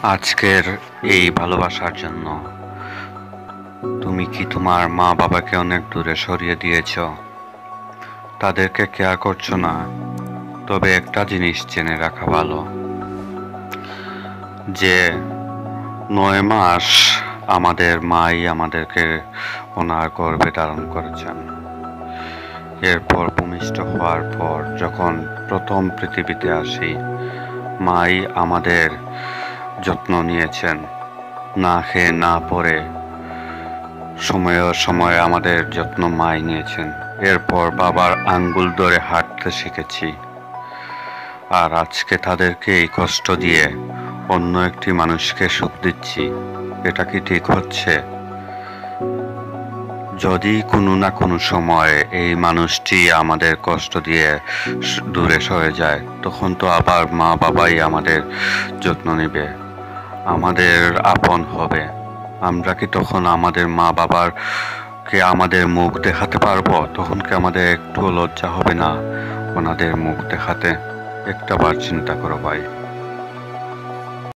আজকের এই ভালোবাসার জন্য তুমি কি তোমার মা বাবাকে অনেক দূরে সরিয়ে দিয়েছো? তাদেরকে কেয়ার করছো না? তবে একটা জিনিস জেনে রাখা ভালো যে 9 মাস আমাদের মাই আমাদেরকে ওনার গর্ভে ধারণ করেছেন। এরপর ভূমিষ্ঠ হওয়ার পর যখন প্রথম পৃথিবীতে আসি, মাই আমাদের যত্ন নিয়েছেন। না খেয়ে না পরে সময়ে সময়ে আমাদের যত্ন মাই নিয়েছেন। এরপর বাবার আঙ্গুল ধরে হাঁটতে শিখেছি। আর আজকে তাদেরকে এই কষ্ট দিয়ে অন্য একটি মানুষকে সুখ দিচ্ছি। এটা কি ঠিক হচ্ছে? যদি কোনো না কোনো সময় এই মানুষটি আমাদের কষ্ট দিয়ে দূরে সরে যায়, তখন তো আবার মা বাবাই আমাদের যত্ন নেবে, আমাদের আপন হবে। আমরা কি তখন আমাদের মা বাবার কে আমাদের মুখ দেখাতে পারবো? তখন কি আমাদের একটু লজ্জা হবে না ওনাদের মুখ দেখাতে? একটা বার চিন্তা করো ভাই।